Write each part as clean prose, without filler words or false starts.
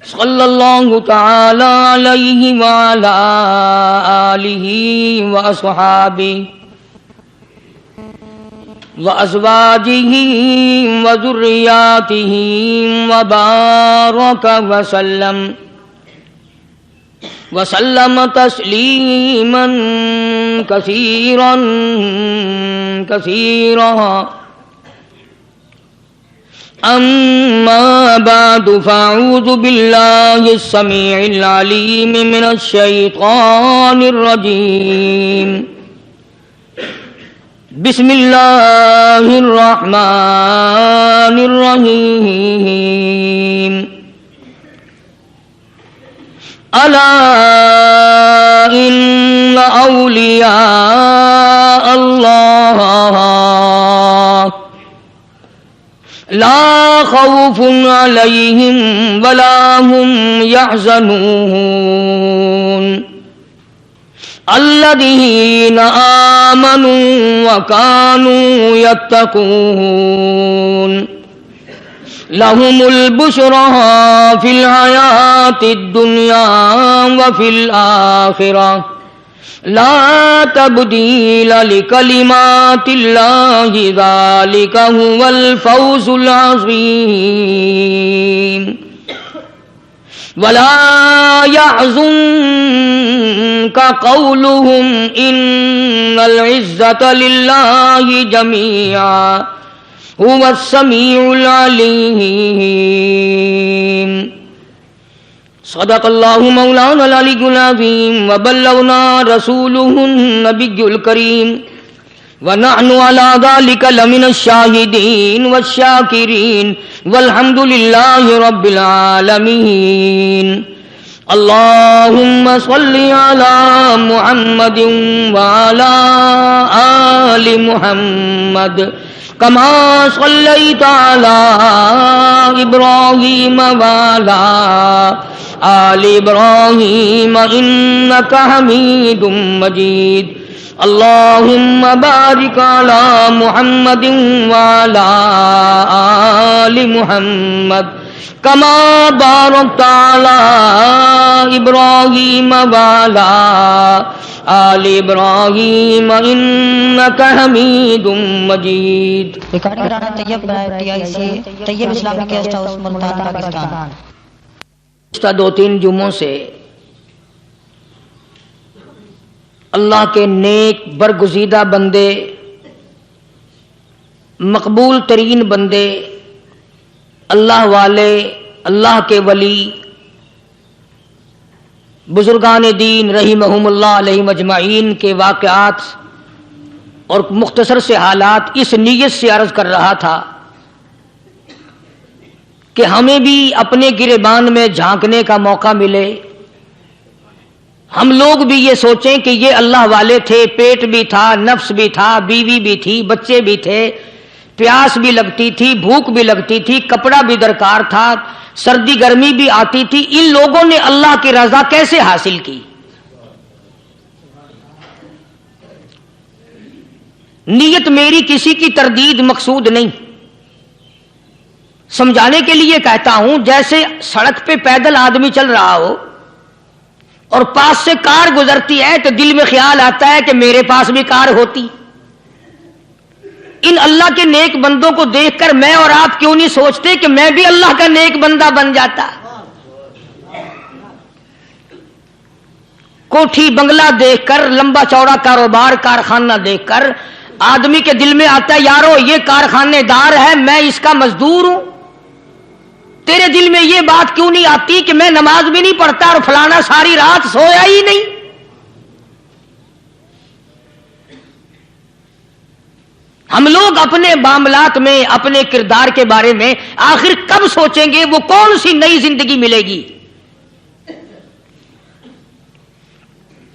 صلی اللہ تعالی علیہ وعلی آلہ واصحابہ وازواجہ وذریاتہ وبارک وسلم تسلیما کثیرا کثیرا اما بعد فاعوذ باللہ السمیع العلیم من الشیطان الرجیم بسم اللہ الرحمن الرحیم الا ان اولیاء اللہ لا خوف علیہم ولا هم يحزنون الذین آمنوا وكانوا يتقون لهم البشرى في الحیاة الدنیا وفي الآخرة لا تبدیل لکلمات اللہ ذلک هو الفوز العظیم ولا يحزنك قولهم ان العزة للہ جميعا هو السمیع العلیم صدق اللہ مولانا العلی العظیم وبلغنا رسولہ النبی الکریم ونحن علی ذلک لمن الشاہدین والشاکرین والحمد للہ رب العالمین اللہم صل علی محمد وعلی آل محمد کما صلیت علی ابراہیم وعلی آل ابراہیم انک حمید مجید اللہم بارک علی محمد وعلی آل محمد کما بارکت علی ابراہیم وعلی آل ابراہیم انک حمید مجید۔ Recording Rana Tayyab TIC Tayyab Islamic guest house Multan Pakistan. گزشتہ 2-3 جمعوں سے اللہ کے نیک برگزیدہ بندے، مقبول ترین بندے، اللہ والے، اللہ کے ولی، بزرگان دین رحمہم اللہ علیہم اجمعین کے واقعات اور مختصر سے حالات اس نیت سے عرض کر رہا تھا کہ ہمیں بھی اپنے گریبان میں جھانکنے کا موقع ملے، ہم لوگ بھی یہ سوچیں کہ یہ اللہ والے تھے، پیٹ بھی تھا، نفس بھی تھا، بیوی بھی تھی، بچے بھی تھے، پیاس بھی لگتی تھی، بھوک بھی لگتی تھی، کپڑا بھی درکار تھا، سردی گرمی بھی آتی تھی، ان لوگوں نے اللہ کی رضا کیسے حاصل کی؟ نیت میری کسی کی تردید مقصود نہیں، سمجھانے کے لیے کہتا ہوں جیسے سڑک پہ پیدل آدمی چل رہا ہو اور پاس سے کار گزرتی ہے تو دل میں خیال آتا ہے کہ میرے پاس بھی کار ہوتی۔ ان اللہ کے نیک بندوں کو دیکھ کر میں اور آپ کیوں نہیں سوچتے کہ میں بھی اللہ کا نیک بندہ بن جاتا؟ کوٹھی بنگلہ دیکھ کر، لمبا چوڑا کاروبار کارخانہ دیکھ کر آدمی کے دل میں آتا ہے یارو یہ کارخانے دار ہے، میں اس کا مزدور ہوں۔ تیرے دل میں یہ بات کیوں نہیں آتی کہ میں نماز بھی نہیں پڑھتا اور فلانا ساری رات سویا ہی نہیں؟ ہم لوگ اپنے معاملات میں، اپنے کردار کے بارے میں آخر کب سوچیں گے؟ وہ کون سی نئی زندگی ملے گی؟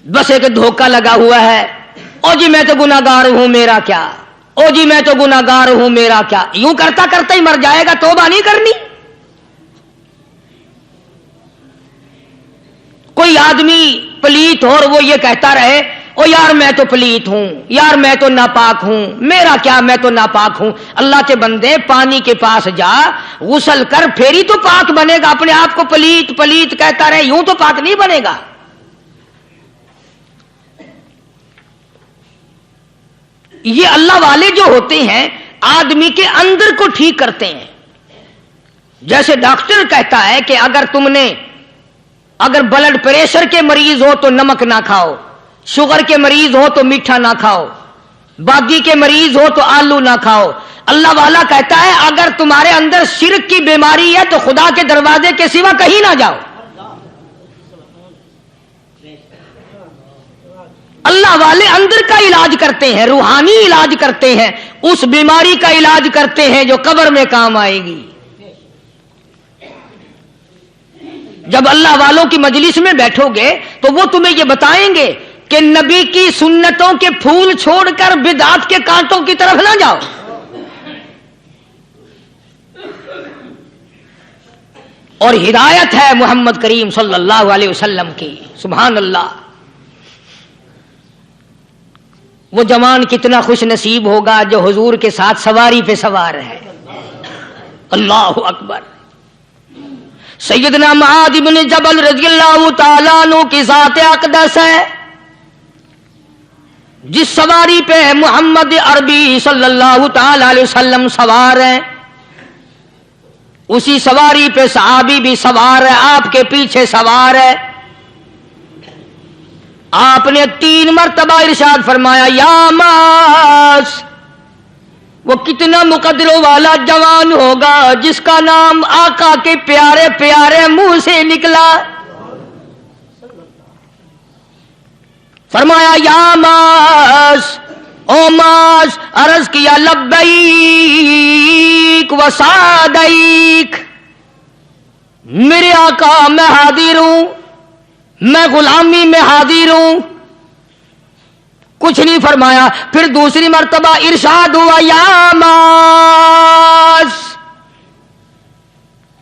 بس ایک دھوکہ لگا ہوا ہے، او جی میں تو گناہگار ہوں میرا کیا، او جی میں تو گناہگار ہوں میرا کیا، یوں کرتا کرتا ہی مر جائے گا، توبہ نہیں کرنی۔ کوئی آدمی پلیت ہو اور وہ یہ کہتا رہے او یار میں تو پلیت ہوں، یار میں تو ناپاک ہوں، میرا کیا میں تو ناپاک ہوں۔ اللہ کے بندے پانی کے پاس جا، غسل کر، پھر ہی تو پاک بنے گا۔ اپنے آپ کو پلیت پلیت کہتا رہے، یوں تو پاک نہیں بنے گا۔ یہ اللہ والے جو ہوتے ہیں آدمی کے اندر کو ٹھیک کرتے ہیں۔ جیسے ڈاکٹر کہتا ہے کہ اگر بلڈ پریشر کے مریض ہو تو نمک نہ کھاؤ، شوگر کے مریض ہو تو میٹھا نہ کھاؤ، باقی کے مریض ہو تو آلو نہ کھاؤ۔ اللہ والا کہتا ہے اگر تمہارے اندر شرک کی بیماری ہے تو خدا کے دروازے کے سوا کہیں نہ جاؤ۔ اللہ والے اندر کا علاج کرتے ہیں، روحانی علاج کرتے ہیں، اس بیماری کا علاج کرتے ہیں جو قبر میں کام آئے گی۔ جب اللہ والوں کی مجلس میں بیٹھو گے تو وہ تمہیں یہ بتائیں گے کہ نبی کی سنتوں کے پھول چھوڑ کر بدعت کے کانٹوں کی طرف نہ جاؤ۔ اور ہدایت ہے محمد کریم صلی اللہ علیہ وسلم کی، سبحان اللہ۔ وہ جوان کتنا خوش نصیب ہوگا جو حضور کے ساتھ سواری پہ سوار ہے۔ اللہ اکبر۔ سیدنا معاذ بن جبل رضی اللہ تعالیٰ عنہ کی ذات اقدس ہے، جس سواری پہ محمد عربی صلی اللہ تعالی علیہ وسلم سوار ہیں، اسی سواری پہ صحابی بھی سوار ہے، آپ کے پیچھے سوار ہے۔ آپ نے 3 مرتبہ ارشاد فرمایا یا معاذ۔ وہ کتنا مقدروں والا جوان ہوگا جس کا نام آقا کے پیارے پیارے منہ سے نکلا۔ فرمایا یا معاذ، او معاذ، عرض کیا لبیک و سعدیک، میرے آقا میں حاضر ہوں، میں غلامی میں حاضر ہوں۔ کچھ نہیں فرمایا، پھر دوسری مرتبہ ارشاد ہوا یا معاذ،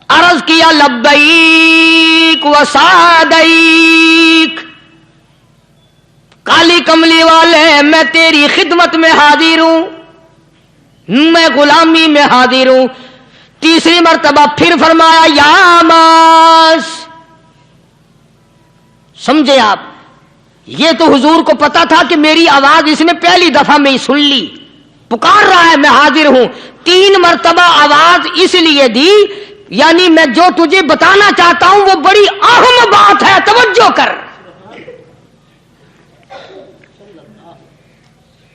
عرض کیا لبیک و سعدیک، کالی کملی والے میں تیری خدمت میں حاضر ہوں، میں غلامی میں حاضر ہوں۔ تیسری مرتبہ پھر فرمایا یا معاذ۔ سمجھے آپ، یہ تو حضور کو پتا تھا کہ میری آواز اس نے پہلی دفعہ میں ہی سن لی، پکار رہا ہے میں حاضر ہوں۔ 3 مرتبہ آواز اس لیے دی، یعنی میں جو تجھے بتانا چاہتا ہوں وہ بڑی اہم بات ہے، توجہ کر،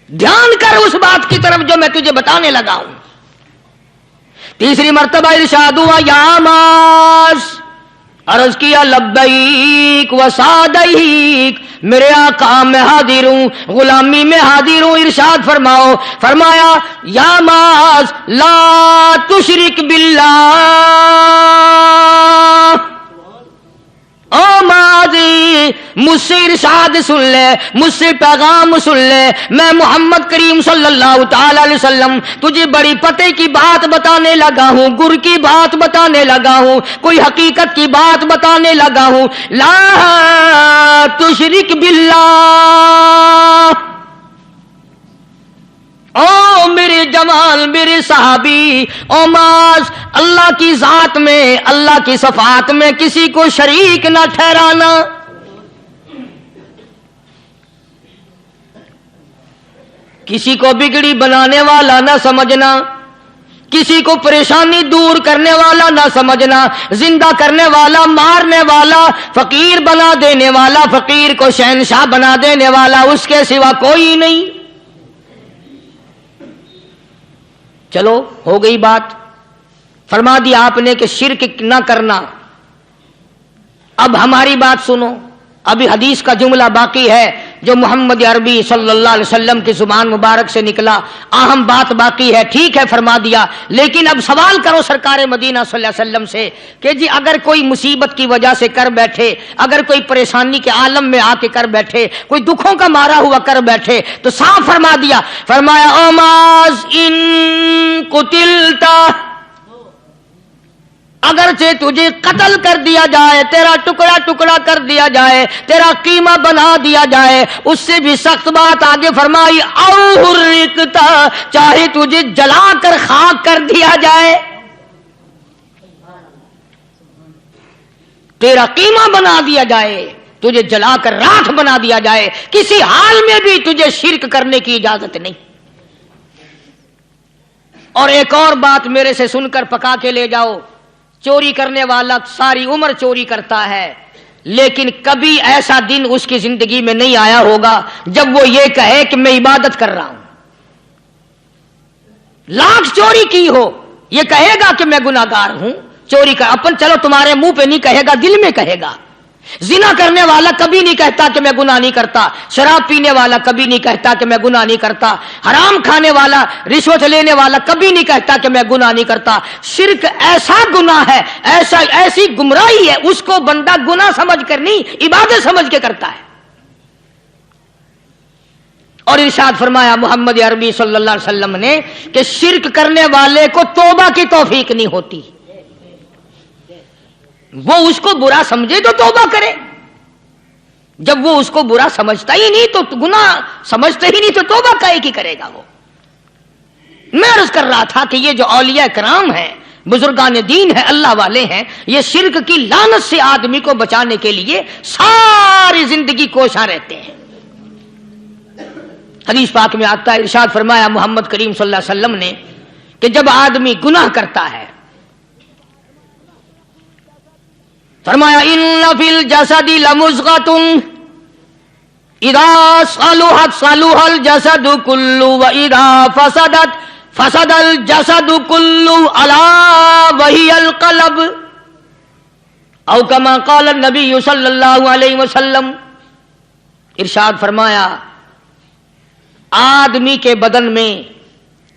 دھیان کر اس بات کی طرف جو میں تجھے بتانے لگا ہوں۔ تیسری مرتبہ ارشاد ہوا یا معاذ، عرض کیا لبیک و سعدیک، میرے آقا میں حاضر ہوں، غلامی میں حاضر ہوں۔ ارشاد فرماؤ، فرمایا یا معاذ لا تشرک باللہ، او ماضی مجھ سے ارشاد سن لے، مجھ سے پیغام سن لے، میں محمد کریم صلی اللہ تعالی علیہ وسلم تجھے بڑی پتے کی بات بتانے لگا ہوں، گر کی بات بتانے لگا ہوں، کوئی حقیقت کی بات بتانے لگا ہوں۔ لا تشرک باللہ، او میرے جمال، میرے صحابی، او معاذ، اللہ کی ذات میں، اللہ کی صفات میں کسی کو شریک نہ ٹھہرانا۔ کسی کو بگڑی بنانے والا نہ سمجھنا، کسی کو پریشانی دور کرنے والا نہ سمجھنا، زندہ کرنے والا، مارنے والا، فقیر بنا دینے والا، فقیر کو شہنشاہ بنا دینے والا اس کے سوا کوئی نہیں۔ چلو ہو گئی بات، فرما دیا آپ نے کہ شرک نہ کرنا۔ اب ہماری بات سنو، ابھی حدیث کا جملہ باقی ہے جو محمد عربی صلی اللہ علیہ وسلم کی زبان مبارک سے نکلا، اہم بات باقی ہے۔ ٹھیک ہے فرما دیا، لیکن اب سوال کرو سرکار مدینہ صلی اللہ علیہ وسلم سے کہ جی اگر کوئی مصیبت کی وجہ سے کر بیٹھے، اگر کوئی پریشانی کے عالم میں آ کے کر بیٹھے، کوئی دکھوں کا مارا ہوا کر بیٹھے، تو صاف فرما دیا، فرمایا او معاذ ان قتلتا، اگرچہ تجھے قتل کر دیا جائے، تیرا ٹکڑا ٹکڑا کر دیا جائے، تیرا قیمہ بنا دیا جائے، اس سے بھی سخت بات آگے فرمائی، او حرقتا، چاہے تجھے جلا کر خاک کر دیا جائے، تیرا قیمہ بنا دیا جائے، تجھے جلا کر راکھ بنا دیا جائے، کسی حال میں بھی تجھے شرک کرنے کی اجازت نہیں۔ اور ایک اور بات میرے سے سن کر پکا کے لے جاؤ، چوری کرنے والا ساری عمر چوری کرتا ہے، لیکن کبھی ایسا دن اس کی زندگی میں نہیں آیا ہوگا جب وہ یہ کہے کہ میں عبادت کر رہا ہوں۔ لاکھ چوری کی ہو، یہ کہے گا کہ میں گناہگار ہوں، چوری کر اپن چلو تمہارے منہ پہ نہیں کہے گا، دل میں کہے گا۔ زنا کرنے والا کبھی نہیں کہتا کہ میں گناہ نہیں کرتا، شراب پینے والا کبھی نہیں کہتا کہ میں گناہ نہیں کرتا، حرام کھانے والا، رشوت لینے والا کبھی نہیں کہتا کہ میں گناہ نہیں کرتا۔ شرک ایسا گناہ ہے، ایسی گمراہی ہے، اس کو بندہ گناہ سمجھ کر نہیں، عبادت سمجھ کے کرتا ہے۔ اور ارشاد فرمایا محمد عربی صلی اللہ علیہ وسلم نے کہ شرک کرنے والے کو توبہ کی توفیق نہیں ہوتی، وہ اس کو برا سمجھے تو توبہ کرے، جب وہ اس کو برا سمجھتا ہی نہیں تو گناہ سمجھتا ہی نہیں تو توبہ کائے کی کرے گا وہ۔ میں عرض کر رہا تھا کہ یہ جو اولیاء کرام ہیں، بزرگان دین ہیں، اللہ والے ہیں، یہ شرک کی لعنت سے آدمی کو بچانے کے لیے ساری زندگی کوشاں رہتے ہیں۔ حدیث پاک میں آتا ہے، ارشاد فرمایا محمد کریم صلی اللہ علیہ وسلم نے کہ جب آدمی گناہ کرتا ہے، فرمایا ان فی الجسد لمضغۃ اذا صلحت صلح الجسد كله واذا فسدت فسد الجسد كله الا وهي القلب، او كما قال النبي صلی اللہ علیہ وسلم۔ ارشاد فرمایا آدمی کے بدن میں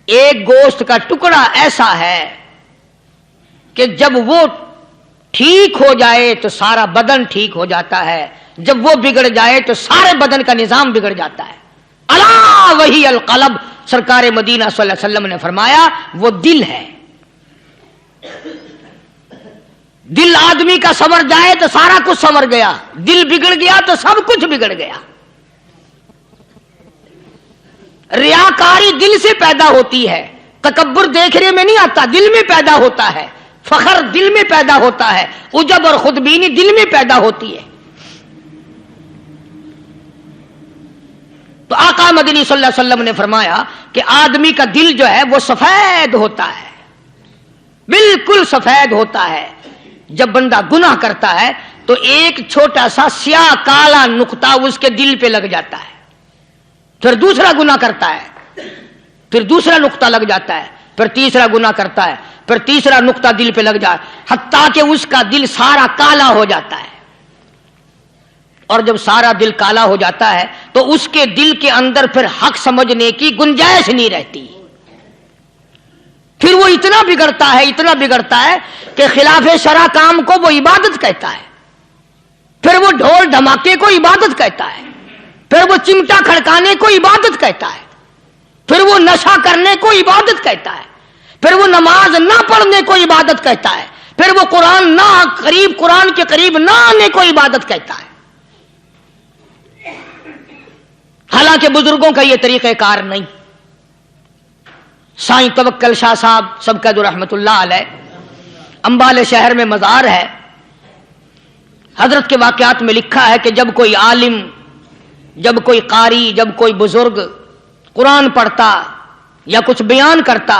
ایک گوشت کا ٹکڑا ایسا ہے کہ جب وہ ٹھیک ہو جائے تو سارا بدن ٹھیک ہو جاتا ہے، جب وہ بگڑ جائے تو سارے بدن کا نظام بگڑ جاتا ہے۔ الا وہی القلب، سرکار مدینہ صلی اللہ علیہ وسلم نے فرمایا وہ دل ہے۔ دل آدمی کا سنور جائے تو سارا کچھ سنور گیا، دل بگڑ گیا تو سب کچھ بگڑ گیا۔ ریاکاری دل سے پیدا ہوتی ہے، تکبر دیکھنے میں نہیں آتا، دل میں پیدا ہوتا ہے، فخر دل میں پیدا ہوتا ہے، عجب اور خودبینی دل میں پیدا ہوتی ہے۔ تو آقا مدنی صلی اللہ علیہ وسلم نے فرمایا کہ آدمی کا دل جو ہے وہ سفید ہوتا ہے، بالکل سفید ہوتا ہے۔ جب بندہ گناہ کرتا ہے تو ایک چھوٹا سا سیاہ کالا نقطہ اس کے دل پہ لگ جاتا ہے، پھر دوسرا گناہ کرتا ہے، پھر دوسرا نقطہ لگ جاتا ہے، پھر تیسرا گناہ کرتا ہے، پھر تیسرا نقطہ دل پہ لگ جائے، حتیٰ کہ اس کا دل سارا کالا ہو جاتا ہے۔ اور جب سارا دل کالا ہو جاتا ہے تو اس کے دل کے اندر پھر حق سمجھنے کی گنجائش نہیں رہتی، پھر وہ اتنا بگڑتا ہے کہ خلاف شرع کام کو وہ عبادت کہتا ہے، پھر وہ ڈھول دھماکے کو عبادت کہتا ہے، پھر وہ چمٹا کھڑکانے کو عبادت کہتا ہے، پھر وہ نشہ کرنے کو عبادت کہتا ہے، پھر وہ نماز نہ پڑھنے کو عبادت کہتا ہے، پھر وہ قرآن کے قریب نہ آنے کو عبادت کہتا ہے۔ حالانکہ بزرگوں کا یہ طریقہ کار نہیں۔ سائیں توکل شاہ صاحب سبقت رحمت اللہ علیہ، امبالے شہر میں مزار ہے، حضرت کے واقعات میں لکھا ہے کہ جب کوئی عالم، جب کوئی قاری، جب کوئی بزرگ قرآن پڑھتا یا کچھ بیان کرتا،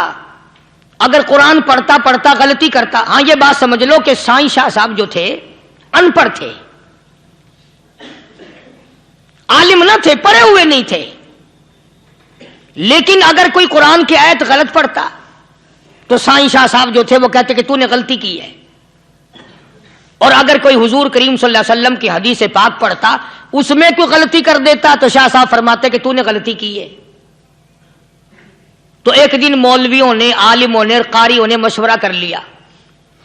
اگر قرآن پڑھتا غلطی کرتا، ہاں یہ بات سمجھ لو کہ سائیں شاہ صاحب جو تھے ان پڑھ تھے، عالم نہ تھے، پڑھے ہوئے نہیں تھے، لیکن اگر کوئی قرآن کی آیت غلط پڑھتا تو سائیں شاہ صاحب جو تھے وہ کہتے کہ تو نے غلطی کی ہے، اور اگر کوئی حضور کریم صلی اللہ علیہ وسلم کی حدیث پاک پڑھتا اس میں کوئی غلطی کر دیتا تو شاہ صاحب فرماتے کہ تو نے غلطی کی ہے۔ تو ایک دن مولویوں نے، عالموں نے، قاریوں نے مشورہ کر لیا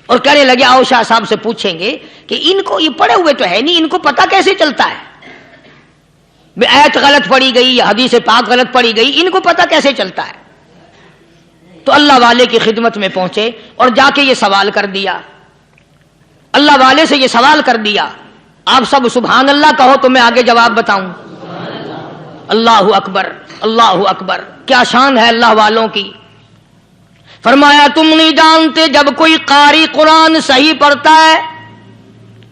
اور کہنے لگے آؤ شاہ صاحب سے پوچھیں گے کہ ان کو یہ پڑھے ہوئے تو ہے نہیں، ان کو پتہ کیسے چلتا ہے، آیت غلط پڑھی گئی یا حدیث پاک غلط پڑھی گئی، ان کو پتہ کیسے چلتا ہے؟ تو اللہ والے کی خدمت میں پہنچے اور جا کے یہ سوال کر دیا اللہ والے سے یہ سوال کر دیا. آپ سب سبحان اللہ کہو تو میں آگے جواب بتاؤں. اللہ اکبر اللہ اکبر. کیا شان ہے اللہ والوں کی. فرمایا تم نہیں جانتے جب کوئی قاری قرآن صحیح پڑھتا ہے,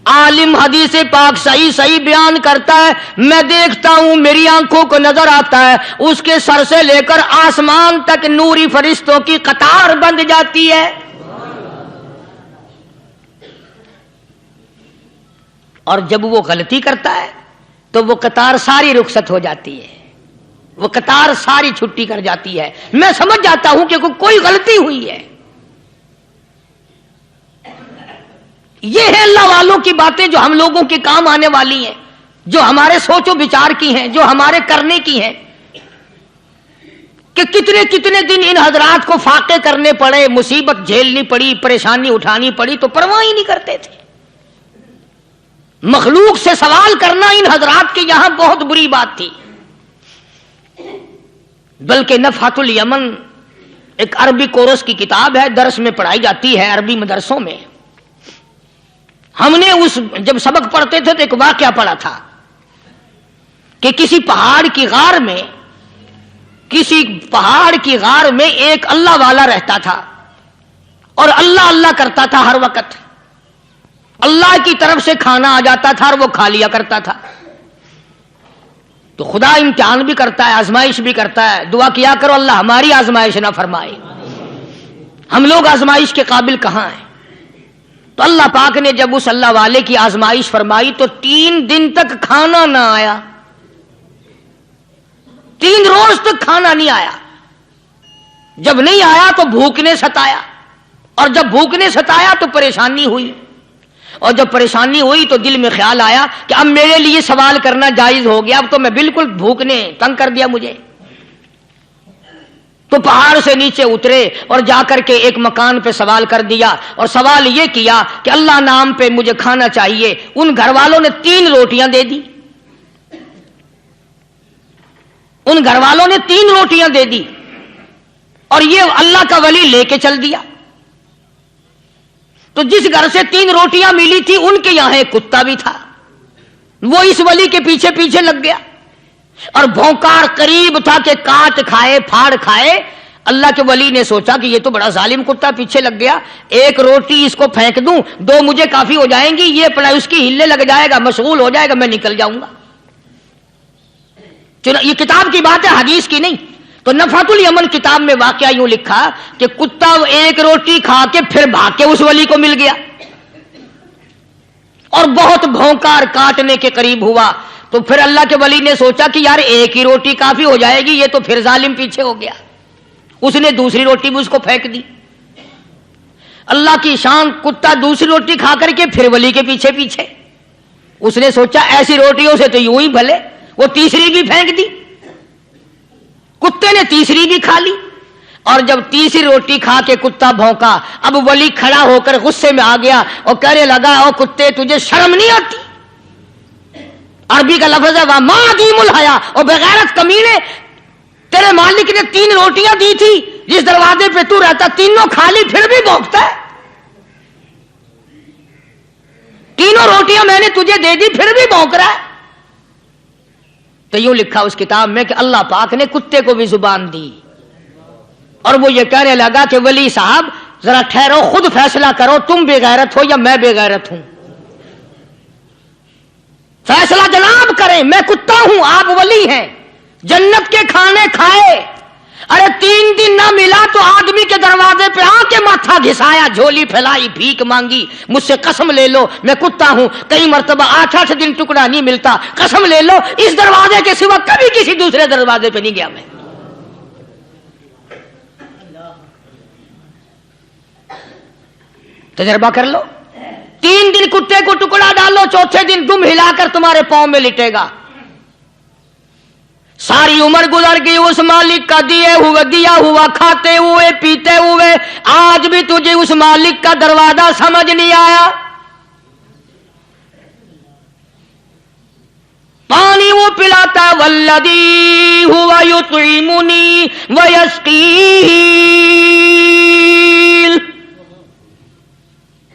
عالم حدیث پاک صحیح بیان کرتا ہے, میں دیکھتا ہوں میری آنکھوں کو نظر آتا ہے اس کے سر سے لے کر آسمان تک نوری فرشتوں کی قطار بند جاتی ہے. اور جب وہ غلطی کرتا ہے تو وہ قطار ساری رخصت ہو جاتی ہے, وہ قطار ساری چھٹی کر جاتی ہے. میں سمجھ جاتا ہوں کہ کوئی غلطی ہوئی ہے. یہ ہے اللہ والوں کی باتیں جو ہم لوگوں کے کام آنے والی ہیں, جو ہمارے سوچ و بچار کی ہیں, جو ہمارے کرنے کی ہیں. کہ کتنے کتنے دن ان حضرات کو فاقے کرنے پڑے, مصیبت جھیلنی پڑی, پریشانی اٹھانی پڑی تو پرواہ ہی نہیں کرتے تھے. مخلوق سے سوال کرنا ان حضرات کے یہاں بہت بری بات تھی. بلکہ نفحۃ الیمن ایک عربی کورس کی کتاب ہے, درس میں پڑھائی جاتی ہے عربی مدرسوں میں. ہم نے جب سبق پڑھتے تھے تو ایک واقعہ پڑھا تھا کہ کسی پہاڑ کی غار میں ایک اللہ والا رہتا تھا اور اللہ اللہ کرتا تھا ہر وقت. اللہ کی طرف سے کھانا آ جاتا تھا اور وہ کھا لیا کرتا تھا. تو خدا امتحان بھی کرتا ہے, آزمائش بھی کرتا ہے. دعا کیا کرو اللہ ہماری آزمائش نہ فرمائے. ہم لوگ آزمائش کے قابل کہاں ہیں. تو اللہ پاک نے جب اس اللہ والے کی آزمائش فرمائی تو 3 دن تک کھانا نہ آیا, 3 روز تک کھانا نہیں آیا. جب نہیں آیا تو بھوک نے ستایا, اور جب بھوک نے ستایا تو پریشانی ہوئی, اور جب پریشانی ہوئی تو دل میں خیال آیا کہ اب میرے لیے سوال کرنا جائز ہو گیا, اب تو میں بالکل بھوک نے تنگ کر دیا مجھے. تو پہاڑ سے نیچے اترے اور جا کر کے ایک مکان پہ سوال کر دیا, اور سوال یہ کیا کہ اللہ نام پہ مجھے کھانا چاہیے. ان گھر والوں نے 3 روٹیاں دے دی, ان گھر والوں نے 3 روٹیاں دے دی, اور یہ اللہ کا ولی لے کے چل دیا. تو جس گھر سے 3 روٹیاں ملی تھی ان کے یہاں ایک کتا بھی تھا, وہ اس ولی کے پیچھے پیچھے لگ گیا اور بھونکار قریب تھا کہ کاٹ کھائے پھاڑ کھائے. اللہ کے ولی نے سوچا کہ یہ تو بڑا ظالم کتا پیچھے لگ گیا, 1 روٹی اس کو پھینک دوں, 2 مجھے کافی ہو جائیں گی, یہ اپنا اس کی ہلے لگ جائے گا, مشغول ہو جائے گا, میں نکل جاؤں گا. یہ کتاب کی بات ہے, حدیث کی نہیں. تو نفحۃ الیمن کتاب میں واقعہ یوں لکھا کہ کتا 1 روٹی کھا کے پھر بھاگ کے اس ولی کو مل گیا اور بہت بھونکار کاٹنے کے قریب ہوا. تو پھر اللہ کے ولی نے سوچا کہ یار 1 ہی روٹی کافی ہو جائے گی, یہ تو پھر ظالم پیچھے ہو گیا. اس نے دوسری روٹی بھی اس کو پھینک دی. اللہ کی شان, کتا دوسری روٹی کھا کر کے پھر ولی کے پیچھے پیچھے. اس نے سوچا ایسی روٹیوں سے تو یوں ہی بھلے, وہ تیسری بھی پھینک دی. کتے نے تیسری بھی کھا لی, اور جب تیسری روٹی کھا کے کتا بھونکا, اب ولی کھڑا ہو کر غصے میں آ گیا اور کہنے لگا او کتے تجھے شرم نہیں آتی. عربی کا لفظ ہے وَمَا عَدِيمُ الْحَيَا, اور بغیرت کمینے, تیرے مالک نے 3 روٹیاں دی تھی, جس دروازے پہ تو رہتا تینوں کھا لی پھر بھی بھونکتا ہے. 3 روٹیاں میں نے تجھے دے دی پھر بھی بھونک رہا ہے. تو یوں لکھا اس کتاب میں کہ اللہ پاک نے کتے کو بھی زبان دی, اور وہ یہ کہنے لگا کہ ولی صاحب ذرا ٹھہرو, خود فیصلہ کرو, تم بے غیرت ہو یا میں بے غیرت ہوں. فیصلہ جناب کریں, میں کتا ہوں آپ ولی ہیں, جنت کے کھانے کھائے, ارے 3 دن نہ ملا تو آدمی کے دروازے پہ آ کے ماتھا گھسایا, جھولی پھیلائی, بھیک مانگی, مجھ سے قسم لے لو میں کتا ہوں, کئی مرتبہ 8 دن ٹکڑا نہیں ملتا, قسم لے لو اس دروازے کے سوا کبھی کسی دوسرے دروازے پہ نہیں گیا میں. تجربہ کر لو, 3 دن کتے کو ٹکڑا ڈالو, 4تھے دن دم ہلا کر تمہارے پاؤں میں لٹے گا. ساری عمر گزر گئی اس مالک کا دیا ہوا کھاتے ہوئے پیتے ہوئے, آج بھی تجھے اس مالک کا دروازہ سمجھ نہیں آیا. پانی وہ پلاتا والذی ہوا یطعمنی ویسقین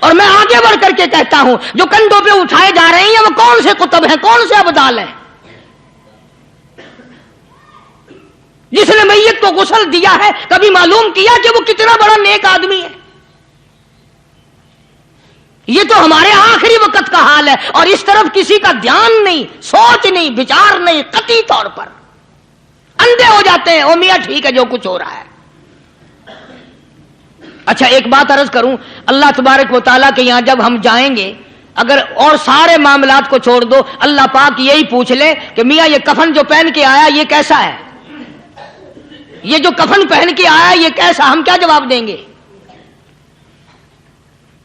اور میں آگے بڑھ کر کے کہتا ہوں جو کندھوں پہ اٹھائے جا رہے ہیں وہ کون سے قطب ہیں، کون سے ابدال ہیں؟ جس نے میت کو غسل دیا ہے کبھی معلوم کیا کہ وہ کتنا بڑا نیک آدمی ہے؟ یہ تو ہمارے آخری وقت کا حال ہے، اور اس طرف کسی کا دھیان نہیں، سوچ نہیں، وچار نہیں، قطعی طور پر اندھے ہو جاتے ہیں۔ او میاں ٹھیک ہے جو کچھ ہو رہا ہے۔ اچھا ایک بات عرض کروں، اللہ تبارک و تعالیٰ کے یہاں جب ہم جائیں گے، اگر اور سارے معاملات کو چھوڑ دو، اللہ پاک یہی پوچھ لے کہ میاں یہ کفن جو پہن کے آیا یہ کیسا ہے؟ یہ جو کفن پہن کے آیا یہ کیسا؟ ہم کیا جواب دیں گے؟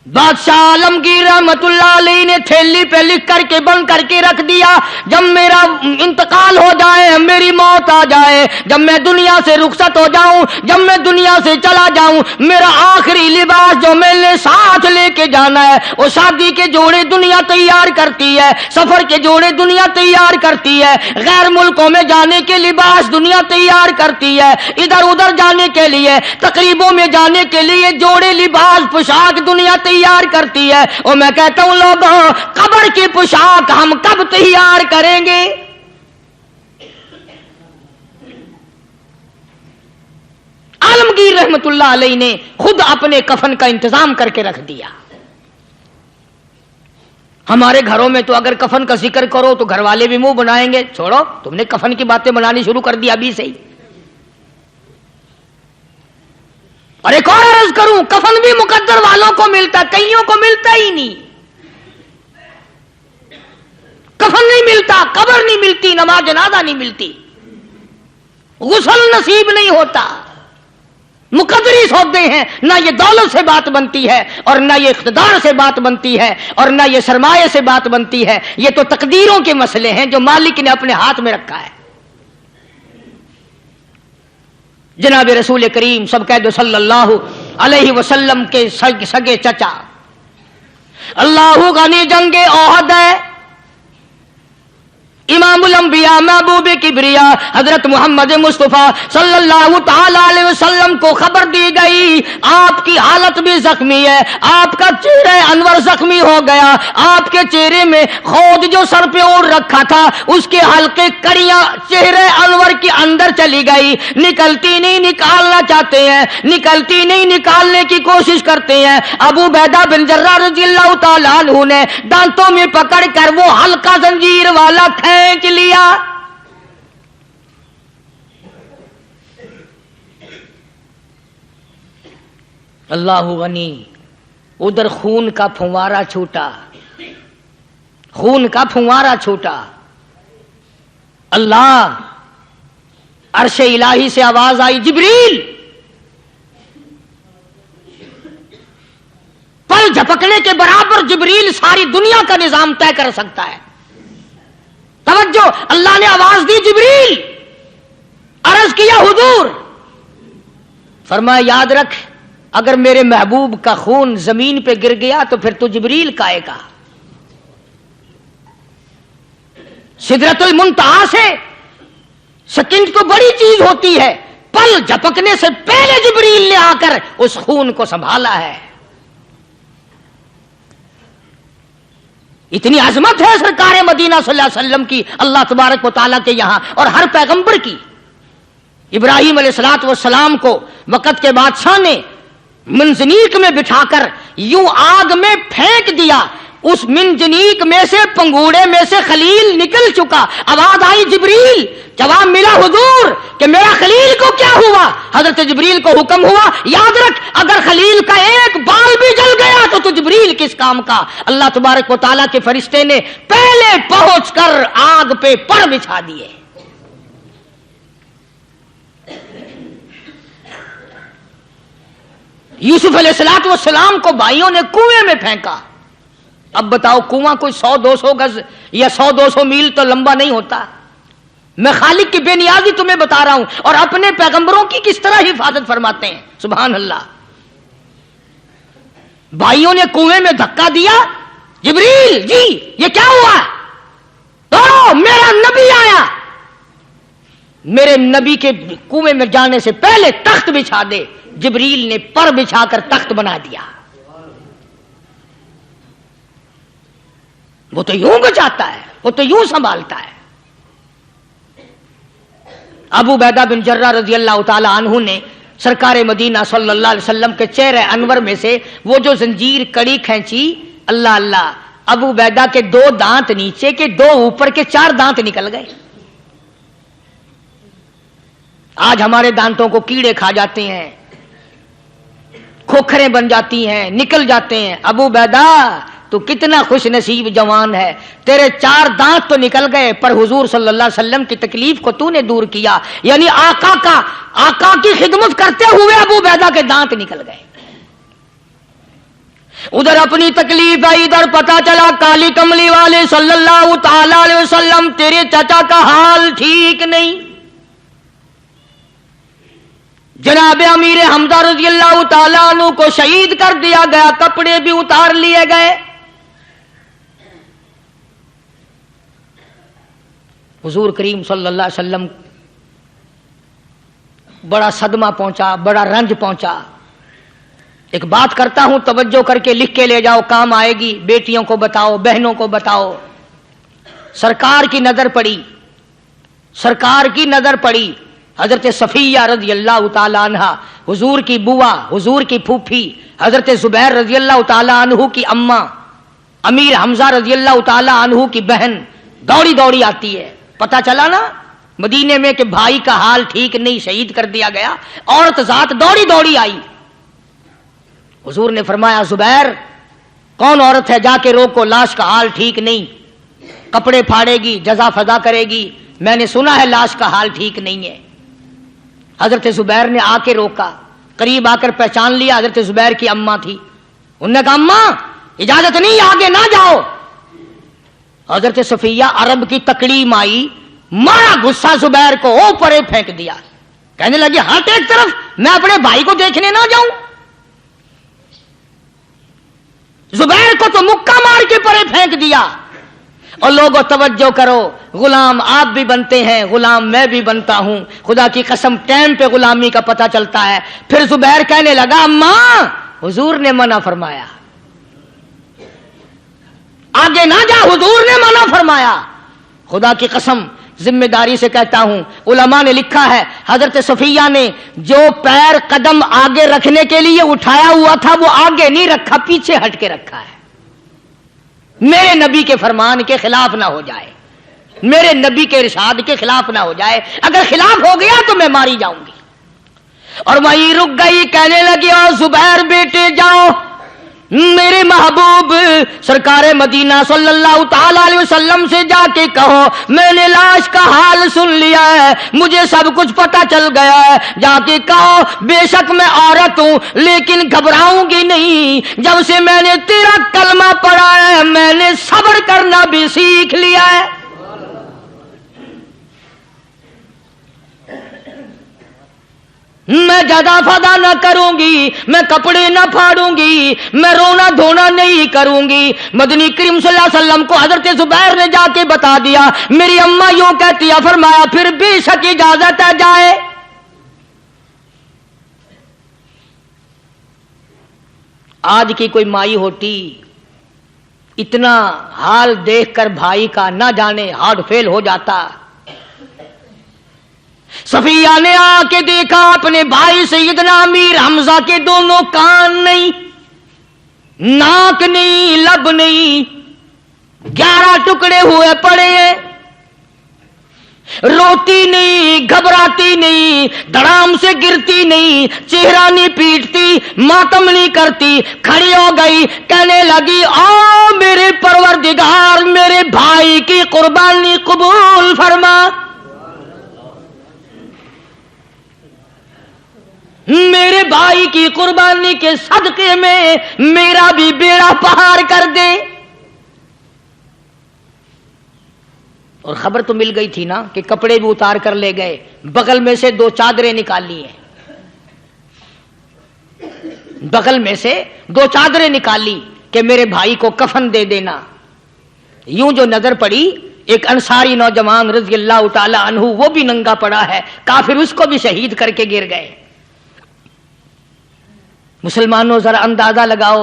بادشاہ عالمگیر رحمت اللہ علیہ نے تھیلی پہ لکھ کر کے بند کر کے رکھ دیا، جب میرا انتقال ہو جائے، میری موت آ جائے، جب میں دنیا سے رخصت ہو جاؤں، جب میں دنیا سے چلا جاؤں، میرا آخری لباس جو میں نے ساتھ لے کے جانا ہے وہ شادی کے جوڑے دنیا تیار کرتی ہے، سفر کے جوڑے دنیا تیار کرتی ہے، غیر ملکوں میں جانے کے لباس دنیا تیار کرتی ہے، ادھر ادھر جانے کے لیے، تقریبوں میں جانے کے لیے جوڑے لباس پوشاک دنیا تیار کرتی ہے۔ اور میں کہتا ہوں لوگوں، قبر کی پوشاک ہم کب تیار کریں گے؟ عالمگیر رحمت اللہ علیہ نے خود اپنے کفن کا انتظام کر کے رکھ دیا۔ ہمارے گھروں میں تو اگر کفن کا ذکر کرو تو گھر والے بھی منہ بنائیں گے، چھوڑو تم نے کفن کی باتیں بنانی شروع کر دی ابھی سے ہی۔ اور ایک اور عرض کروں، کفن بھی مقدر والوں کو ملتا، کئیوں کو ملتا ہی نہیں۔ کفن نہیں ملتا، قبر نہیں ملتی، نماز جنازہ نہیں ملتی، غسل نصیب نہیں ہوتا، مقدری سودے ہیں۔ نہ یہ دولت سے بات بنتی ہے، اور نہ یہ اقتدار سے بات بنتی ہے، اور نہ یہ سرمایہ سے بات بنتی ہے۔ یہ تو تقدیروں کے مسئلے ہیں جو مالک نے اپنے ہاتھ میں رکھا ہے۔ جناب رسول کریم سب کہہ دو صلی اللہ علیہ وسلم کے سگے چچا، اللہ غنی جنگ احد ہے، امام الانبیاء محبوب کبریا حضرت محمد مصطفیٰ صلی اللہ تعالی علیہ وسلم کو خبر دی گئی آپ کی حالت بھی زخمی ہے، آپ کا چہرہ انور زخمی ہو گیا، آپ کے چہرے میں خود جو سر پہ اوڑھ رکھا تھا اس کے حلقے کڑیاں چہرے انور کے اندر چلی گئی، نکلتی نہیں، نکالنا چاہتے ہیں، نکلتی نہیں، نکالنے کی کوشش کرتے ہیں۔ ابو عبیدہ بن جراح رضی اللہ تعالی عنہ نے دانتوں میں پکڑ کر وہ حلقہ زنجیر والا کھینچ لیا۔ اللہ غنی، ادھر خون کا پھوارا چھوٹا، خون کا پھوارا چھوٹا۔ اللہ، عرش الہی سے آواز آئی، جبریل، پل جھپکنے کے برابر جبریل ساری دنیا کا نظام طے کر سکتا ہے۔ توجہ، اللہ نے آواز دی، جبریل، عرض کیا حضور، فرمایا یاد رکھ اگر میرے محبوب کا خون زمین پہ گر گیا تو پھر تو جبریل کا آئے گا۔ سدرۃ المنتہا سے سیکنڈ تو بڑی چیز ہوتی ہے، پل جھپکنے سے پہلے جبریل نے آ کر اس خون کو سنبھالا ہے۔ اتنی عظمت ہے سرکار مدینہ صلی اللہ علیہ وسلم کی اللہ تبارک و تعالیٰ کے یہاں، اور ہر پیغمبر کی۔ ابراہیم علیہ السلام کو وقت کے بادشاہ نے منجنیق میں بٹھا کر یوں آگ میں پھینک دیا، اس منجنیق میں سے، پنگوڑے میں سے خلیل نکل چکا۔ آواز آئی جبریل، جواب ملا حضور کہ میرا خلیل کو کیا ہوا؟ حضرت جبریل کو حکم ہوا، یاد رکھ اگر خلیل کا ایک بال بھی جل گیا تو جبریل کس کام کا؟ اللہ تبارک و تعالیٰ کے فرشتے نے پہلے پہنچ کر آگ پہ پر بچھا دیے۔ یوسف علیہ السلام کو بھائیوں نے کنویں میں پھینکا۔ اب بتاؤ کنواں کوئی 100-200 گز یا 100-200 میل تو لمبا نہیں ہوتا۔ میں خالق کی بے نیازی تمہیں بتا رہا ہوں، اور اپنے پیغمبروں کی کس طرح حفاظت فرماتے ہیں، سبحان اللہ۔ بھائیوں نے کنویں میں دھکا دیا، جبریل جی یہ کیا ہوا؟ تو میرا نبی آیا، میرے نبی کے کنویں میں جانے سے پہلے تخت بچھا دے۔ جبریل نے پر بچھا کر تخت بنا دیا۔ وہ تو یوں بچاتا ہے، وہ تو یوں سنبھالتا ہے۔ ابو عبیدہ بن جرہ رضی اللہ تعالی عنہ نے سرکار مدینہ صلی اللہ علیہ وسلم کے چہرے انور میں سے وہ جو زنجیر کڑی کھینچی، اللہ اللہ، ابو عبیدہ کے 2 دانت نیچے کے، 2 اوپر کے، 4 دانت نکل گئے۔ آج ہمارے دانتوں کو کیڑے کھا جاتے ہیں، کھوکھریں بن جاتی ہیں، نکل جاتے ہیں۔ ابو عبیدہ تو کتنا خوش نصیب جوان ہے، تیرے 4 دانت تو نکل گئے، پر حضور صلی اللہ علیہ وسلم کی تکلیف کو تو نے دور کیا، یعنی آقا کی خدمت کرتے ہوئے ابو عبیدہ کے دانت نکل گئے۔ ادھر اپنی تکلیف آئی، ادھر پتا چلا کالی کملی والے صلی اللہ تعالی علیہ وسلم تیرے چچا کا حال ٹھیک نہیں۔ جناب امیر حمزہ رضی اللہ تعالیٰ عنہ کو شہید کر دیا گیا، کپڑے بھی اتار لیے گئے۔ حضور کریم صلی اللہ علیہ وسلم بڑا صدمہ پہنچا، بڑا رنج پہنچا۔ ایک بات کرتا ہوں، توجہ کر کے لکھ کے لے جاؤ، کام آئے گی، بیٹیوں کو بتاؤ، بہنوں کو بتاؤ۔ سرکار کی نظر پڑی، سرکار کی نظر پڑی حضرت صفیہ رضی اللہ تعالی عنہ، حضور کی بوا، حضور کی پھوپھی، حضرت زبیر رضی اللہ تعالی عنہ کی اماں، امیر حمزہ رضی اللہ تعالی عنہ کی بہن دوڑی دوڑی آتی ہے۔ پتا چلا نا مدینے میں کہ بھائی کا حال ٹھیک نہیں، شہید کر دیا گیا، عورت ذات دوڑی دوڑی آئی۔ حضور نے فرمایا زبیر کون عورت ہے، جا کے روکو، لاش کا حال ٹھیک نہیں، کپڑے پھاڑے گی، جزا فضا کرے گی، میں نے سنا ہے لاش کا حال ٹھیک نہیں ہے۔ حضرت زبیر نے آ کے روکا، قریب آ کر پہچان لیا حضرت زبیر کی اماں تھی۔ انہوں نے کہا اماں اجازت نہیں، آگے نہ جاؤ۔ حضرت صفیہ عرب کی تکڑیم آئی، مارا غصہ زبیر کو، اوپر پھینک دیا، کہنے لگی ہٹ ایک طرف، میں اپنے بھائی کو دیکھنے نہ جاؤں۔ زبیر کو تو مکہ مار کے پرے پھینک دیا۔ اور لوگوں توجہ کرو، غلام آپ بھی بنتے ہیں، غلام میں بھی بنتا ہوں، خدا کی قسم ٹائم پہ غلامی کا پتہ چلتا ہے۔ پھر زبیر کہنے لگا اماں حضور نے منع فرمایا، آگے نہ جا، حضور نے منع فرمایا۔ خدا کی قسم ذمہ داری سے کہتا ہوں، علماء نے لکھا ہے حضرت صفیہ نے جو پیر قدم آگے رکھنے کے لیے اٹھایا ہوا تھا وہ آگے نہیں رکھا، پیچھے ہٹ کے رکھا ہے، میرے نبی کے فرمان کے خلاف نہ ہو جائے، میرے نبی کے ارشاد کے خلاف نہ ہو جائے، اگر خلاف ہو گیا تو میں ماری جاؤں گی۔ اور وہیں رک گئی، کہنے لگی او زبیر بیٹے جاؤ، میرے محبوب سرکار مدینہ صلی اللہ تعالی علیہ وسلم سے جا کے کہو میں نے لاش کا حال سن لیا ہے، مجھے سب کچھ پتا چل گیا ہے، جا کے کہو بے شک میں عورت ہوں لیکن گھبراؤں گی نہیں، جب سے میں نے تیرا کلمہ پڑھا ہے میں نے صبر کرنا بھی سیکھ لیا ہے۔ میں جدا فدا نہ کروں گی، میں کپڑے نہ پھاڑوں گی، میں رونا دھونا نہیں کروں گی۔ مدنی کریم صلی اللہ علیہ وسلم کو حضرت زبیر نے جا کے بتا دیا، میری اماں یوں کہتی ہے، فرمایا پھر بے شک اجازت ہے جائے۔ آج کی کوئی مائی ہوتی اتنا حال دیکھ کر بھائی کا نہ جانے ہارٹ فیل ہو جاتا۔ صفیہ نے آ کے دیکھا اپنے بھائی سیدنا امیر حمزہ کے دونوں کان نہیں، ناک نہیں، لب نہیں، 11 ٹکڑے ہوئے پڑے ہیں، روتی نہیں، گھبراتی نہیں، دھڑام سے گرتی نہیں، چہرہ نہیں پیٹتی، ماتم نہیں کرتی، کھڑی ہو گئی، کہنے لگی او میرے پروردگار میرے بھائی کی قربانی قبول فرما، میرے بھائی کی قربانی کے صدقے میں میرا بھی بیڑا پہاڑ کر دے۔ اور خبر تو مل گئی تھی نا کہ کپڑے بھی اتار کر لے گئے، بغل میں سے 2 چادریں نکال لی ہیں، بغل میں سے 2 چادریں نکالی کہ میرے بھائی کو کفن دے دینا۔ یوں جو نظر پڑی ایک انصاری نوجوان رضی اللہ تعالی عنہ، وہ بھی ننگا پڑا ہے، کافر اس کو بھی شہید کر کے گر گئے۔ مسلمانوں ذرا اندازہ لگاؤ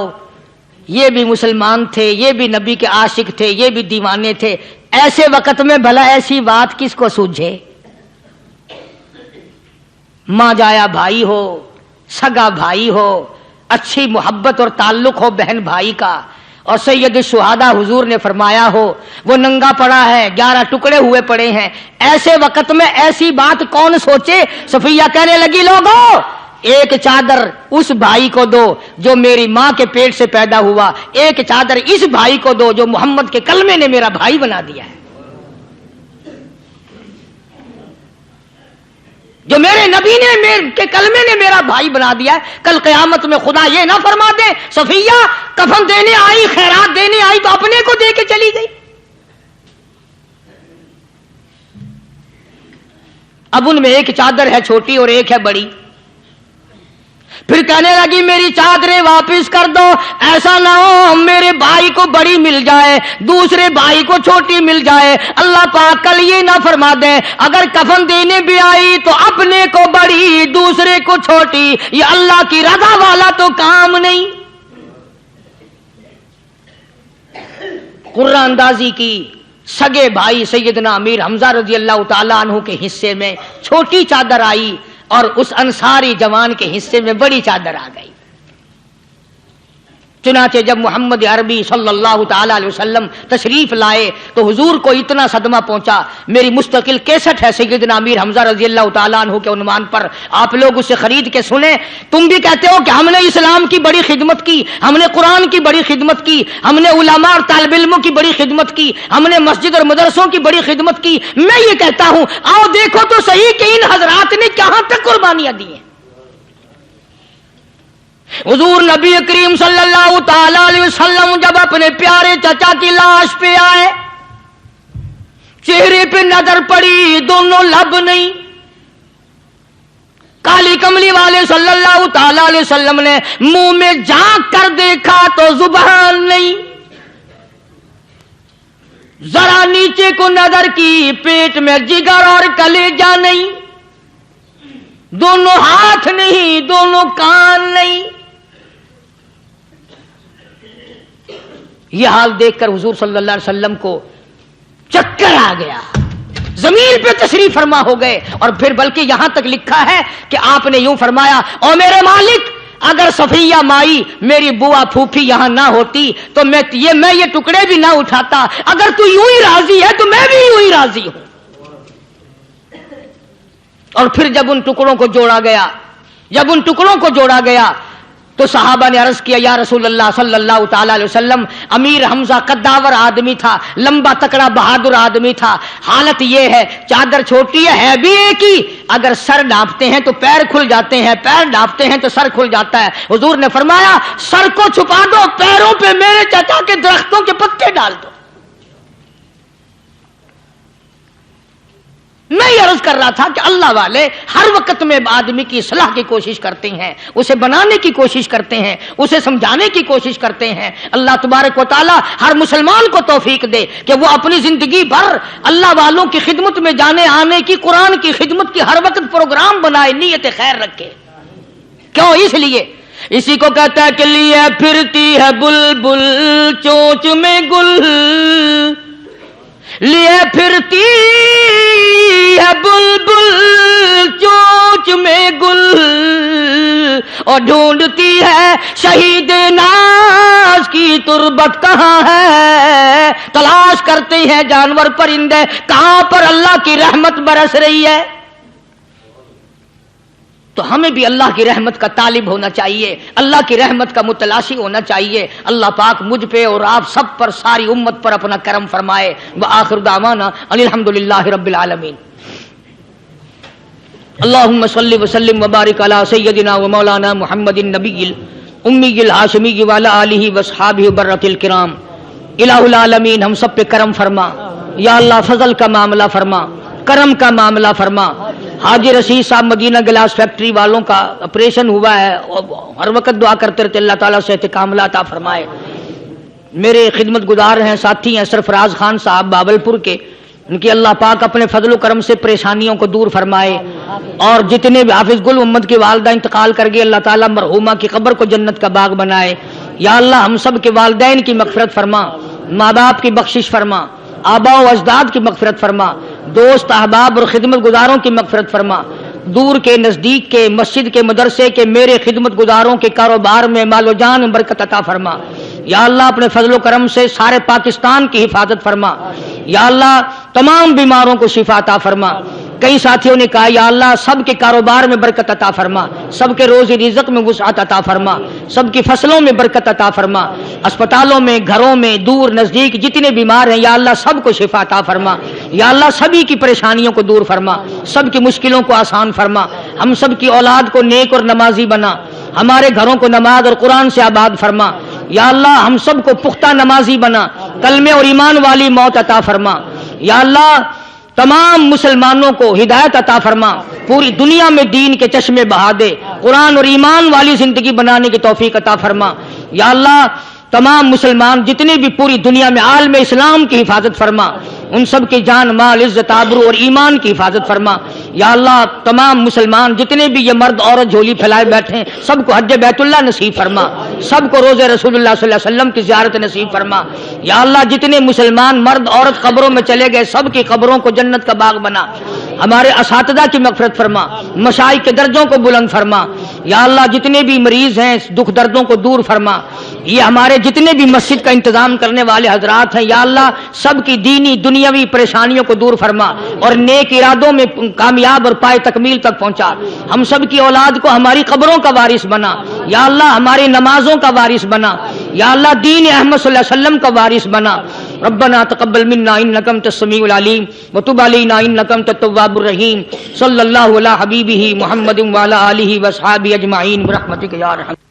یہ بھی مسلمان تھے، یہ بھی نبی کے عاشق تھے، یہ بھی دیوانے تھے، ایسے وقت میں بھلا ایسی بات کس کو سوجھے؟ ماں جایا بھائی ہو، سگا بھائی ہو، اچھی محبت اور تعلق ہو بہن بھائی کا، اور سید الشہداء حضور نے فرمایا ہو وہ ننگا پڑا ہے، 11 ٹکڑے ہوئے پڑے ہیں، ایسے وقت میں ایسی بات کون سوچے؟ صفیہ کہنے لگی لوگوں ایک چادر اس بھائی کو دو جو میری ماں کے پیٹ سے پیدا ہوا، ایک چادر اس بھائی کو دو جو محمد کے کلمے نے میرا بھائی بنا دیا ہے، جو میرے نبی نے کے کلمے نے میرا بھائی بنا دیا ہے۔ کل قیامت میں خدا یہ نہ فرما دے صفیہ کفن دینے آئی، خیرات دینے آئی تو اپنے کو دے کے چلی گئی۔ اب ان میں ایک چادر ہے چھوٹی اور ایک ہے بڑی، پھر کہنے لگی میری چادریں واپس کر دو، ایسا نہ ہو میرے بھائی کو بڑی مل جائے دوسرے بھائی کو چھوٹی مل جائے، اللہ پاک کل یہ نہ فرما دے اگر کفن دینے بھی آئی تو اپنے کو بڑی دوسرے کو چھوٹی، یہ اللہ کی رضا والا تو کام نہیں۔ قرآن اندازی کی، سگے بھائی سیدنا امیر حمزہ رضی اللہ تعالیٰ عنہ کے حصے میں چھوٹی چادر آئی اور اس انصاری جوان کے حصے میں بڑی چادر آ گئی۔ چنانچہ جب محمد عربی صلی اللہ تعالی علیہ وسلم تشریف لائے تو حضور کو اتنا صدمہ پہنچا، میری مستقل کیسٹ ہے سیدنا امیر حمزہ رضی اللہ تعالیٰ عنہ کے عنوان پر، آپ لوگ اسے خرید کے سنیں۔ تم بھی کہتے ہو کہ ہم نے اسلام کی بڑی خدمت کی، ہم نے قرآن کی بڑی خدمت کی، ہم نے علماء اور طالب علموں کی بڑی خدمت کی، ہم نے مسجد اور مدرسوں کی بڑی خدمت کی۔ میں یہ کہتا ہوں آؤ دیکھو تو صحیح کہ ان حضرات نے کہاں تک قربانیاں دی ہیں۔ حضور نبی کریم صلی اللہ تعالی علیہ وسلم جب اپنے پیارے چچا کی لاش پہ آئے، چہرے پہ نظر پڑی دونوں لب نہیں، کالی کملی والے صلی اللہ تعالی علیہ وسلم نے منہ میں جھانک کر دیکھا تو زبان نہیں، ذرا نیچے کو نظر کی پیٹ میں جگر اور کلیجہ نہیں، دونوں ہاتھ نہیں دونوں کان نہیں۔ یہ حال دیکھ کر حضور صلی اللہ علیہ وسلم کو چکر آ گیا، زمین پہ تشریف فرما ہو گئے، اور پھر بلکہ یہاں تک لکھا ہے کہ آپ نے یوں فرمایا او میرے مالک اگر صفیہ مائی میری بوا پھوپھی یہاں نہ ہوتی تو میں یہ ٹکڑے بھی نہ اٹھاتا، اگر تو یوں ہی راضی ہے تو میں بھی یوں ہی راضی ہوں۔ اور پھر جب ان ٹکڑوں کو جوڑا گیا تو صحابہ نے عرض کیا یا رسول اللہ صلی اللہ تعالی علیہ وسلم امیر حمزہ قداور آدمی تھا، لمبا تکڑا بہادر آدمی تھا، حالت یہ ہے چادر چھوٹی ہے بھی ایک ہی، اگر سر ڈھانپتے ہیں تو پیر کھل جاتے ہیں، پیر ڈھانپتے ہیں تو سر کھل جاتا ہے۔ حضور نے فرمایا سر کو چھپا دو، پیروں پہ میرے چچا کے درختوں کے پتے ڈال دو۔ میں یہ عرض کر رہا تھا کہ اللہ والے ہر وقت میں آدمی کی اصلاح کی کوشش کرتے ہیں، اسے بنانے کی کوشش کرتے ہیں، اسے سمجھانے کی کوشش کرتے ہیں۔ اللہ تبارک و تعالی ہر مسلمان کو توفیق دے کہ وہ اپنی زندگی بھر اللہ والوں کی خدمت میں جانے آنے کی، قرآن کی خدمت کی ہر وقت پروگرام بنائے، نیت خیر رکھے۔ کیوں؟ اس لیے اسی کو کہتا ہے کہ لیے پھرتی ہے بلبل چونچ میں گل، لیے پھرتی ہے بلبل چونچ میں گل، اور ڈھونڈتی ہے شہید ناز کی تربت کہاں ہے، تلاش کرتے ہیں جانور پرندے کہاں پر اللہ کی رحمت برس رہی ہے۔ تو ہمیں بھی اللہ کی رحمت کا طالب ہونا چاہیے، اللہ کی رحمت کا متلاشی ہونا چاہیے۔ اللہ پاک مجھ پہ اور آپ سب پر، ساری امت پر اپنا کرم فرمائے۔ وآخر دعوانا ان الحمدللہ رب العالمین۔ اللہم صلی وسلم وبارک علی سیدنا و مولانا محمد النبی الامی الہاشمی وعلی آلہ واصحابہ برۃ الکرام۔ الہ العالمین ہم سب پہ کرم فرما، یا اللہ فضل کا معاملہ فرما، کرم کا معاملہ فرما۔ حاجی رشید صاحب مدینہ گلاس فیکٹری والوں کا آپریشن ہوا ہے، ہر وقت دعا کرتے رہتے اللہ تعالیٰ سے کاملہ عطا فرمائے۔ میرے خدمت گزار ہیں ساتھی ہیں سرفراز خان صاحب باولپور کے، ان کی اللہ پاک اپنے فضل و کرم سے پریشانیوں کو دور فرمائے، اور جتنے بھی حافظ گل محمد کی والدہ انتقال کر گئے اللہ تعالیٰ مرحومہ کی قبر کو جنت کا باغ بنائے۔ یا اللہ ہم سب کے والدین کی مغفرت فرما، ماں باپ کی بخشش فرما، آبا و اجداد کی مغفرت فرما، دوست احباب اور خدمت گزاروں کی مغفرت فرما، دور کے نزدیک کے مسجد کے مدرسے کے میرے خدمت گزاروں کے کاروبار میں مال و جان میں برکت عطا فرما، یا اللہ اپنے فضل و کرم سے سارے پاکستان کی حفاظت فرما، یا اللہ تمام بیماروں کو شفا عطا فرما۔ کئی ساتھیوں نے کہا یا اللہ سب کے کاروبار میں برکت عطا فرما، سب کے روزی رزق میں وسعت عطا فرما، سب کی فصلوں میں برکت عطا فرما، اسپتالوں میں گھروں میں دور نزدیک جتنے بیمار ہیں یا اللہ سب کو شفا عطا فرما، یا اللہ سبھی کی پریشانیوں کو دور فرما، سب کی مشکلوں کو آسان فرما، ہم سب کی اولاد کو نیک اور نمازی بنا، ہمارے گھروں کو نماز اور قرآن سے آباد فرما، یا اللہ ہم سب کو پختہ نمازی بنا، کلمے اور ایمان والی موت عطا فرما، یا اللہ تمام مسلمانوں کو ہدایت عطا فرما، پوری دنیا میں دین کے چشمے بہا دے، قرآن اور ایمان والی زندگی بنانے کی توفیق عطا فرما، یا اللہ تمام مسلمان جتنے بھی پوری دنیا میں عالم اسلام کی حفاظت فرما، ان سب کی جان مال عزت آبرو اور ایمان کی حفاظت فرما، یا اللہ تمام مسلمان جتنے بھی یہ مرد عورت جھولی پھیلائے بیٹھے ہیں سب کو حج بیت اللہ نصیب فرما، سب کو روزہ رسول اللہ صلی اللہ علیہ وسلم کی زیارت نصیب فرما، یا اللہ جتنے مسلمان مرد عورت قبروں میں چلے گئے سب کی قبروں کو جنت کا باغ بنا، ہمارے اساتذہ کی مغفرت فرما، مشائخ کے درجوں کو بلند فرما، یا اللہ جتنے بھی مریض ہیں دکھ دردوں کو دور فرما، یہ ہمارے جتنے بھی مسجد کا انتظام کرنے والے حضرات ہیں یا اللہ سب کی دینی دنیاوی پریشانیوں کو دور فرما اور نیک ارادوں میں کامیاب اور پائے تکمیل تک پہنچا، ہم سب کی اولاد کو ہماری قبروں کا وارث بنا، یا اللہ ہماری نمازوں کا وارث بنا، یا اللہ دین احمد صلی اللہ علیہ وسلم کا وارث بنا۔ ربنا تقبل منا انک انت السمیع العلیم وتب علینا انک انت التواب الرحیم، صلی اللہ علی حبیبہ محمد وعلی آلہ واصحابہ اجمعین برحمتک یا ارحم۔